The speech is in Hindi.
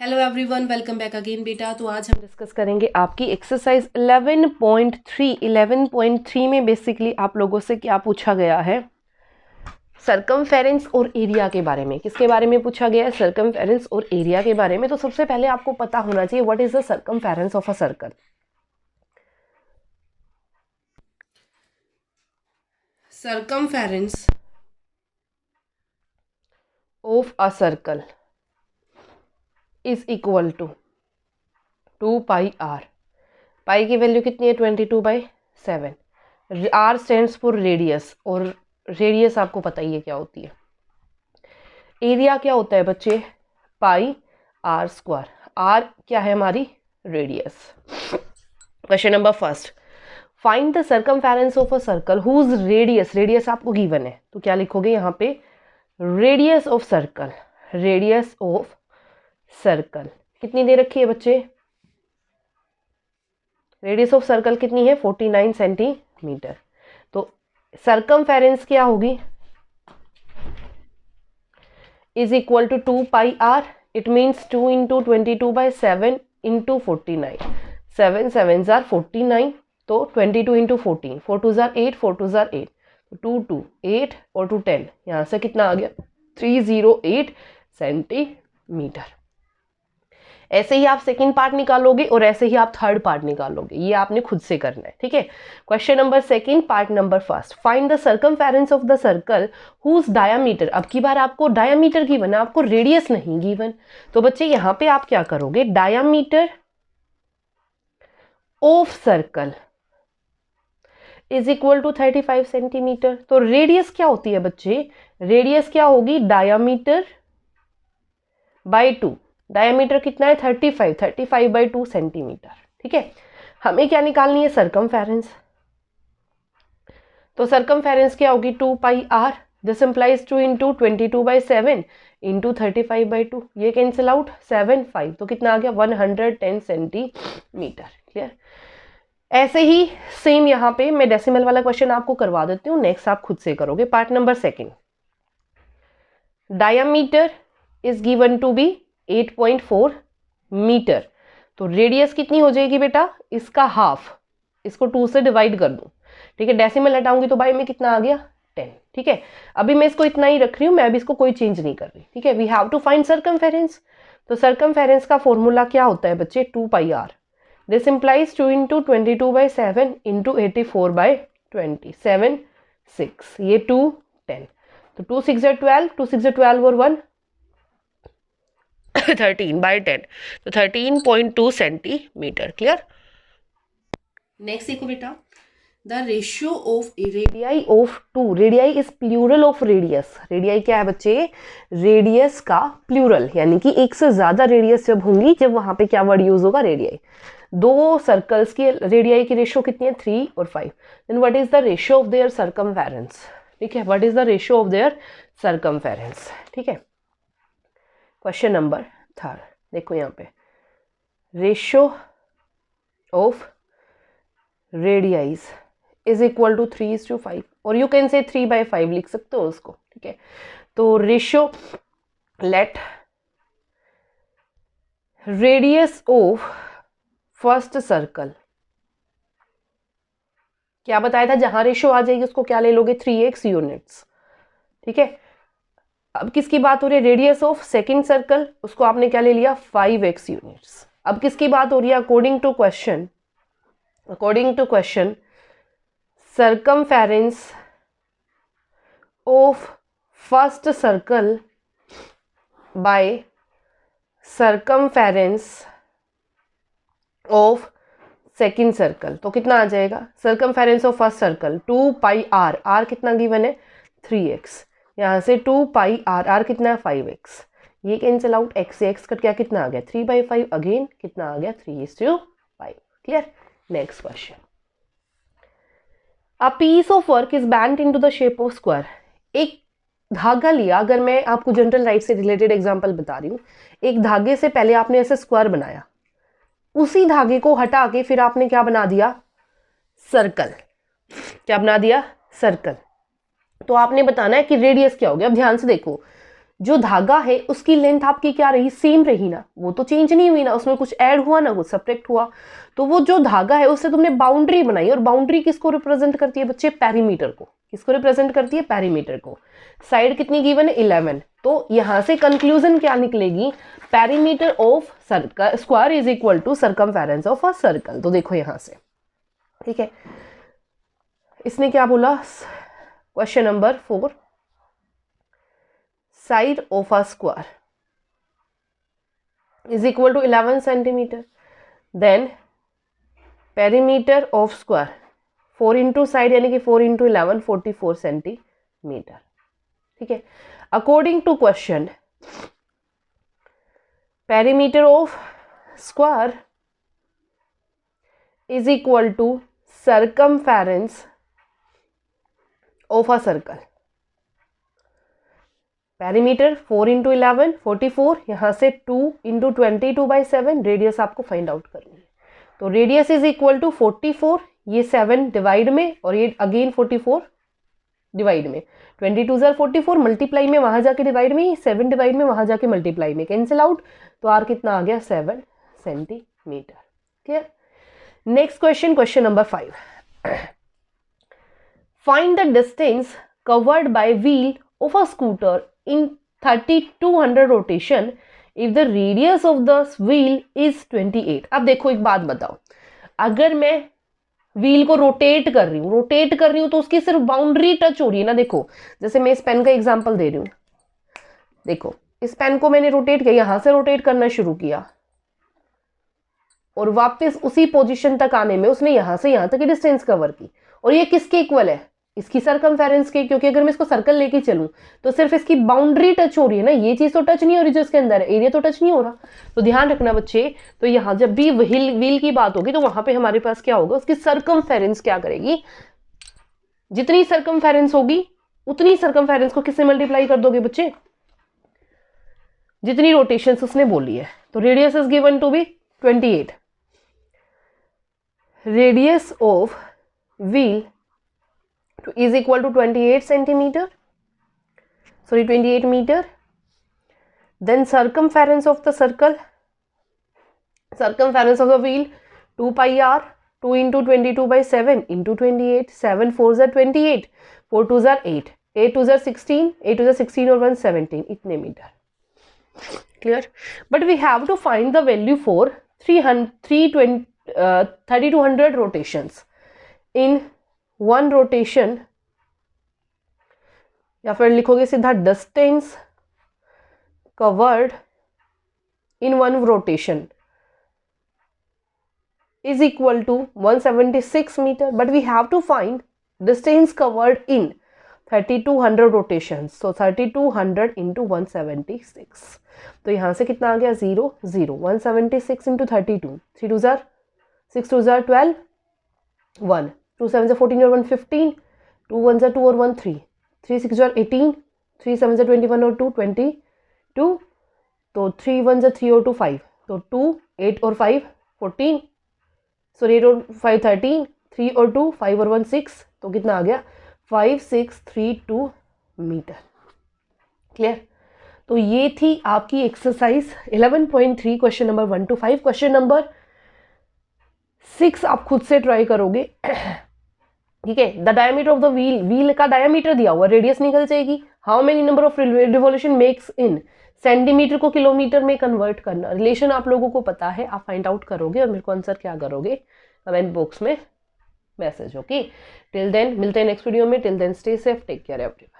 Hello everyone, welcome back again बेटा। तो आज हम डिस्कस करेंगे आपकी एक्सरसाइज 11.3 में बेसिकली आप लोगों से क्या पूछा गया है, सरकमफेरेंस और एरिया के बारे में। किसके बारे में पूछा गया है? सरकमफेरेंस और एरिया के बारे में। तो सबसे पहले आपको पता होना चाहिए what is the circumference of a circle. Circumference of a circle is equal to 2 pi R. Pi की वैल्यू कितनी है? 22/7। आर स्टैंड्स फॉर रेडियस, और रेडियस आपको पता ही है क्या होती है। एरिया क्या होता है बच्चे? पाई आर स्क्वायर। आर क्या है? हमारी radius. Question number first, find the circumference of a circle whose radius, radius आपको गिवन है तो क्या लिखोगे यहाँ पे? Radius of circle. Radius of circle कितनी दे रखी है बच्चे? रेडियस ऑफ सर्कल कितनी है? 49 सेंटीमीटर। तो सर्कमफेरेंस क्या होगी? Is equal to 2 pi r. It means 2 into 22/7 into 49। 7 7 जार 49, तो 22 इंटू 14, 4 2 जार 8, 4 2 जार 8, तो 2 2 8 और 2 10, यहाँ से कितना आ गया? 308 सेंटीमीटर। ऐसे ही आप सेकंड पार्ट निकालोगे और ऐसे ही आप थर्ड पार्ट निकालोगे। ये आपने खुद से करना है, ठीक है। Question number second, part number first, find the circumference of the circle whose diameter. अब की बार आपको डायामीटर गिवन है, आपको रेडियस नहीं गिवन। तो बच्चे यहाँ पे आप क्या करोगे? Diameter of circle is equal to 35 centimetre. तो रेडियस क्या होती है बच्चे? रेडियस क्या होगी? Diameter bye 2। डायमीटर कितना है? 35। 35/2 सेंटीमीटर, ठीक है। हमें क्या निकालनी है? सरकमफेरेंस। तो सरकमफेरेंस क्या होगी? 2 pi R. This implies 2 into 22/7 into 35/2। ये कैंसिल आउट, 7 5, तो कितना आ गया? 110 सेंटीमीटर। क्लियर। ऐसे ही सेम यहाँ पे मैं डेसिमल वाला क्वेश्चन आपको करवा देती हूँ, नेक्स्ट आप खुद से करोगे। Part number second, diameter is given to be 8.4 metre. तो रेडियस कितनी हो जाएगी बेटा? इसका हाफ। इसको 2 से डिवाइड कर दूं, ठीक है। डेसिमल हटाऊंगी तो बाई में कितना आ गया? 10, ठीक है। अभी मैं इसको इतना ही रख रही हूँ, मैं अभी इसको कोई चेंज नहीं कर रही, ठीक है। We have to find circumference. तो सर्कमफेरेंस का फॉर्मूला क्या होता है बच्चे? 2 pi R. This implies 2 into 22/7 into 84/20, 7 6, ये 2 10, तो 2 6 12, 2 6 12 और 1 13/10, तो 13.2 सेंटीमीटर। क्लियर। नेक्स्ट देखो बेटा, the ratio of radii of 2। Radii is plural of radius. Radii क्या है बच्चे? रेडियस का प्लूरल, यानी कि एक से ज्यादा रेडियस जब होंगी, जब वहां पे क्या वर्ड यूज होगा? रेडियाई। दो सर्कल्स की रेडियाई की रेशियो कितनी है? 3 और 5। Then what is the ratio of their circumference? ठीक है, what is the ratio of their circumference? ठीक है। क्वेश्चन नंबर थर्ड देखो यहाँ पे, ratio of radii is equal to 3:5, और यू कैन से 3/5 लिख सकते हो उसको, ठीक है। तो ratio, let radius of first circle, क्या बताया था? जहां रेशियो आ जाएगी उसको क्या ले लोगे? 3x यूनिट्स, ठीक है। अब किसकी बात हो रही है? रेडियस ऑफ सेकंड सर्कल, उसको आपने क्या ले लिया? 5x units. अब किसकी बात हो रही है? According to question, circumference of first circle by circumference of second circle, तो कितना आ जाएगा? circumference of first circle 2 pi r. R कितना गिवन है? 3x। यहाँ से 2 पाई आर, आर कितना है? 5x। ये कैंसिल आउट, x से x कट गया, कितना आ गया? 3/5। अगेन कितना आ गया? 3:5। Clear. Next question, a piece of work is bent into the shape of square. एक धागा लिया, अगर मैं आपको जनरल राइट से रिलेटेड एग्जांपल बता रही हूँ, एक धागे से पहले आपने ऐसे स्क्वायर बनाया, उसी धागे को हटा के फिर आपने क्या बना दिया? सर्कल। क्या बना दिया? सर्कल। तो आपने बताना है कि रेडियस क्या हो गया। अब ध्यान से देखो, जो धागा है उसकी लेंथ आपकी क्या रही, सेम रही ना, वो तो चेंज नहीं हुई ना, उसमें कुछ ऐड हुआ ना कुछ सब्ट्रैक्ट हुआ। तो वो जो धागा है उससे तुमने बाउंड्री बनाई, और बाउंड्री किसको रिप्रेजेंट करती है बच्चे, पेरीमीटर को। किसको रिप्रेजेंट करती है, पेरीमीटर को। साइड कितनी गिवन है, 11। तो यहां से कंक्लूजन क्या निकलेगी, perimeter of circle square is equal to circumference of a circle. तो देखो यहां से, ठीक है, इसने क्या बोला, question number 4, side of a square is equal to 11 centimetre, then perimeter of square 4 into side यानी कि 4 इंटू 11 44 सेंटीमीटर। ठीक है, according to question perimeter of square is equal to circumference of a circle. Perimeter 4 into 11 44, यहां से 2 इंटू 22/7 रेडियस आपको फाइंड आउट करनी है। तो रेडियस इज इक्वल टू 44, ये 7 डिवाइड में और ये अगेन 44 डिवाइड में, 22 44 मल्टीप्लाई में वहां जाके डिवाइड में, 7 डिवाइड में वहां जाके मल्टीप्लाई में, कैंसिल आउट। तो आर कितना आ गया, 7 centimetre. Clear. Next question, question number 5, find the distance covered by wheel of a scooter in 3200 rotation if the radius of the wheel is 28। अब देखो एक बात बताओ, अगर मैं व्हील को रोटेट कर रही हूं तो उसकी सिर्फ बाउंड्री टच हो रही है ना। देखो जैसे मैं इस पेन का एग्जांपल दे रही हूं, देखो इस पेन को मैंने रोटेट किया, यहां से रोटेट करना शुरू किया और वापस उसी पोजीशन तक आने में उसने यहां से यहां तक की डिस्टेंस कवर की, और ये किसके इक्वल है, इसकी सर्कमफेरेंस के, क्योंकि अगर मैं इसको सर्कल लेके चलूं तो सिर्फ इसकी बाउंड्री टच हो रही है ना, ये चीज तो टच नहीं हो रही जो इसके अंदर है, एरिया तो टच नहीं हो रहा। तो ध्यान रखना बच्चे, तो यहां जब भी व्हील की बात होगी तो वहां पे हमारे पास क्या होगा, उसकी सर्कमफेरेंस क्या करेगी, जितनी सर्कमफेरेंस होगी उतनी सर्कमफेरेंस को किससे मल्टीप्लाई कर दोगे बच्चे, जितनी रोटेशंस उसने बोली है। तो radius is given to be 28, radius of wheel is equal to 28 centimeter, sorry 28 meter, then circumference of the circle, circumference of the wheel 2 pi r, 2 into 22/7 into 28, 7 4s are 28, 4 2s are 8, 8 2s are 16, 8 2s are 16 और 1 17, इतने metre. Clear? But we have to find the value for 3200 rotations in one rotation, या फिर लिखोगे सीधा distance covered in one rotation is equal to 176 metre, but we have to find distance covered in 3200 rotation. So 3200 into 176, तो यहां से कितना आ गया, 0 0, 176 इंटू 32, 3 2 जार 6 2 जार 12, 1 2 7 14 और 1 15, 2 1 2 और 1 3, 3 6 और 18, 3 7 21 और 2 22, तो 3 1 3 और 2 5, तो 2 8 और 5 14, सॉरी 8 और 5 13, 3 और 2 5 और 1 6, तो कितना आ गया 5632 मीटर। क्लियर। तो ये थी आपकी exercise 11.3 question number 1 to 5। Question number 6 आप खुद से ट्राई करोगे। ठीक है, the diameter of the wheel, wheel का डायमीटर दिया हुआ, रेडियस निकल जाएगी। How many number of revolution makes in, centimetre को किलोमीटर में कन्वर्ट करना, रिलेशन आप लोगों को पता है, आप फाइंड आउट करोगे और मेरे को आंसर क्या करोगे कमेंट बॉक्स में मैसेज। ओके, टिल देन मिलते हैं नेक्स्ट वीडियो में। Till then stay safe, take care everyone.